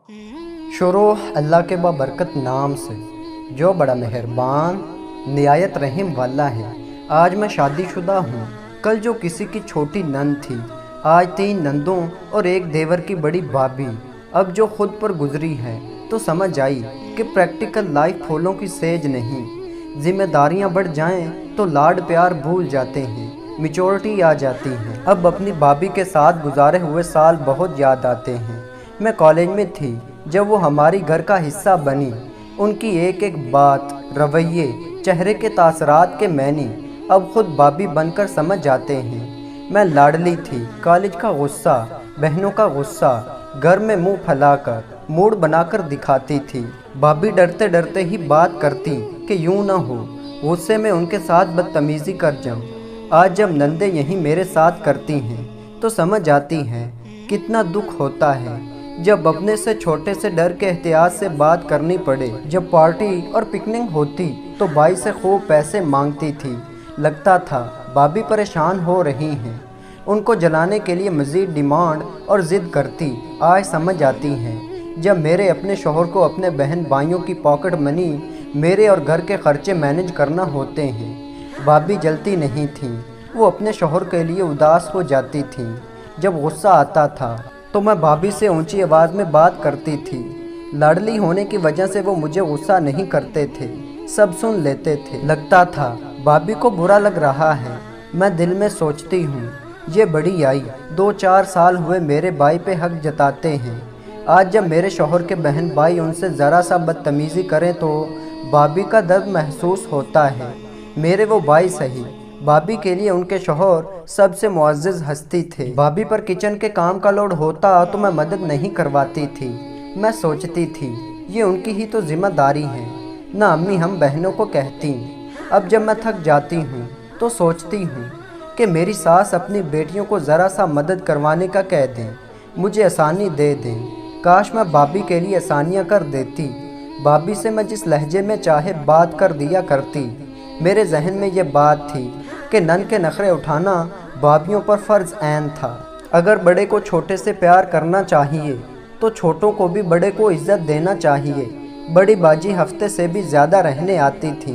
शुरू अल्लाह के बाबरकत नाम से जो बड़ा मेहरबान निहायत रहम वाला है। आज मैं शादीशुदा हूँ। कल जो किसी की छोटी नंद थी, आज 3 नंदों और एक देवर की बड़ी भाभी। अब जो खुद पर गुजरी है तो समझ आई कि प्रैक्टिकल लाइफ फूलों की सेज नहीं। जिम्मेदारियां बढ़ जाएं तो लाड प्यार भूल जाते हैं, मैच्योरिटी आ जाती है। अब अपनी भाभी के साथ गुजारे हुए साल बहुत याद आते हैं। मैं कॉलेज में थी जब वो हमारी घर का हिस्सा बनी। उनकी एक एक बात, रवैये, चेहरे के तासरात के मैंने अब खुद भाभी बनकर समझ जाते हैं। मैं लाडली थी, कॉलेज का गुस्सा, बहनों का गुस्सा, घर में मुंह फैलाकर मूड बनाकर दिखाती थी। भाभी डरते डरते ही बात करती कि यूं ना हो, गुस्से में उनके साथ बदतमीज़ी कर जाऊं। आज जब नंदे यहीं मेरे साथ करती हैं तो समझ आती हैं कितना दुख होता है जब अपने से छोटे से डर के एहतियात से बात करनी पड़े। जब पार्टी और पिकनिक होती तो भाई से खूब पैसे मांगती थी। लगता था भाभी परेशान हो रही हैं, उनको जलाने के लिए मज़ीद डिमांड और ज़िद करती। आज समझ आती हैं जब मेरे अपने शौहर को अपने बहन भाइयों की पॉकेट मनी मेरे और घर के खर्चे मैनेज करना होते हैं। भाभी जलती नहीं थी, वो अपने शौहर के लिए उदास हो जाती थी। जब गुस्सा आता था तो मैं भाभी से ऊंची आवाज़ में बात करती थी। लाडली होने की वजह से वो मुझे गुस्सा नहीं करते थे, सब सुन लेते थे। लगता था भाभी को बुरा लग रहा है। मैं दिल में सोचती हूँ ये बड़ी आई, 2-4 साल हुए मेरे भाई पे हक जताते हैं। आज जब मेरे शौहर के बहन भाई उनसे ज़रा सा बदतमीज़ी करें तो भाभी का दर्द महसूस होता है। मेरे वो भाई सही, भाभी के लिए उनके शौहर सबसे मुअज़्ज़ज़ हस्ती थे। भाभी पर किचन के काम का लोड होता तो मैं मदद नहीं करवाती थी। मैं सोचती थी ये उनकी ही तो जिम्मेदारी है, ना अम्मी हम बहनों को कहती। अब जब मैं थक जाती हूँ तो सोचती हूँ कि मेरी सास अपनी बेटियों को ज़रा सा मदद करवाने का कह दें, मुझे आसानी दे दें। काश मैं भाभी के लिए आसानियाँ कर देती। भाभी से मैं जिस लहजे में चाहे बात कर दिया करती। मेरे जहन में ये बात थी कि नन के नखरे उठाना भाभीयों पर फ़र्ज़ ऐन था। अगर बड़े को छोटे से प्यार करना चाहिए तो छोटों को भी बड़े को इज़्ज़त देना चाहिए। बड़ी बाजी हफ्ते से भी ज़्यादा रहने आती थी।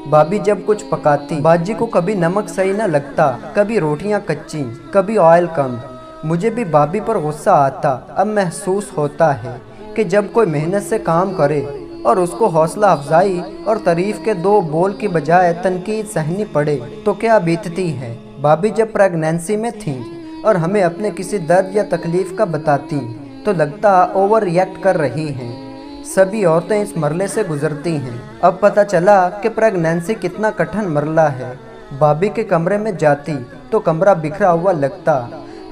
भाभी जब कुछ पकाती, बाजी को कभी नमक सही न लगता, कभी रोटियां कच्ची, कभी ऑयल कम। मुझे भी भाभी पर गुस्सा आता। अब महसूस होता है कि जब कोई मेहनत से काम करे और उसको हौसला अफजाई और तारीफ़ के 2 बोल की बजाय तनकीद सहनी पड़े तो क्या बीतती है। भाभी जब प्रेगनेंसी में थी और हमें अपने किसी दर्द या तकलीफ़ का बताती तो लगता ओवर रिएक्ट कर रही हैं। सभी औरतें इस मरले से गुजरती हैं। अब पता चला कि प्रेगनेंसी कितना कठिन मरला है। भाभी के कमरे में जाती तो कमरा बिखरा हुआ लगता।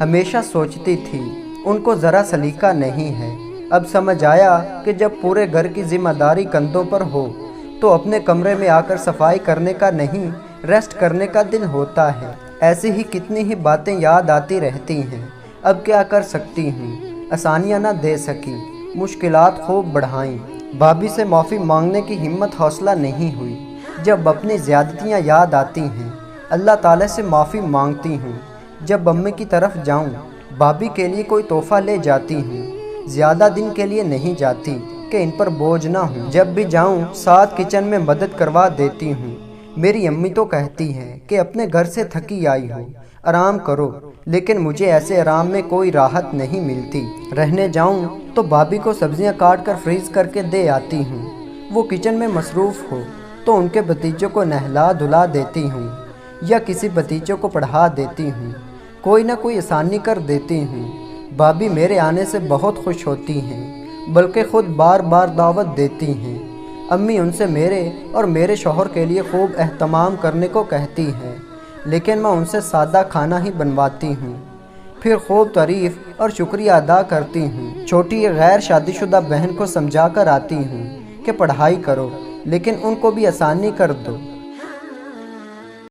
हमेशा सोचती थी उनको ज़रा सलीका नहीं है। अब समझ आया कि जब पूरे घर की जिम्मेदारी कंधों पर हो तो अपने कमरे में आकर सफाई करने का नहीं, रेस्ट करने का दिन होता है। ऐसी ही कितनी ही बातें याद आती रहती हैं। अब क्या कर सकती हूँ, आसानियाँ ना दे सकी, मुश्किलात खूब बढ़ाईं। भाभी से माफ़ी मांगने की हिम्मत हौसला नहीं हुई। जब अपनी ज़्यादतियाँ याद आती हैं अल्लाह ताला से माफ़ी मांगती हूँ। जब अम्मी की तरफ जाऊँ भाभी के लिए कोई तोहफ़ा ले जाती हूँ। ज़्यादा दिन के लिए नहीं जाती कि इन पर बोझ ना हूँ। जब भी जाऊँ साथ किचन में मदद करवा देती हूँ। मेरी अम्मी तो कहती हैं कि अपने घर से थकी आई हो, आराम करो, लेकिन मुझे ऐसे आराम में कोई राहत नहीं मिलती। रहने जाऊँ तो भाभी को सब्जियाँ काट कर फ्रीज़ करके दे आती हूँ। वो किचन में मसरूफ़ हो तो उनके भतीजों को नहला धुला देती हूँ या किसी भतीजों को पढ़ा देती हूँ। कोई ना कोई आसानी कर देती हूँ। भाभी मेरे आने से बहुत खुश होती हैं, बल्कि ख़ुद बार बार दावत देती हैं। अम्मी उनसे मेरे और मेरे शौहर के लिए खूब एहतमाम करने को कहती हैं, लेकिन मैं उनसे सादा खाना ही बनवाती हूँ। फिर खूब तारीफ़ और शुक्रिया अदा करती हूँ। छोटी गैर शादीशुदा बहन को समझा कर आती हूँ कि पढ़ाई करो, लेकिन उनको भी आसानी कर दो।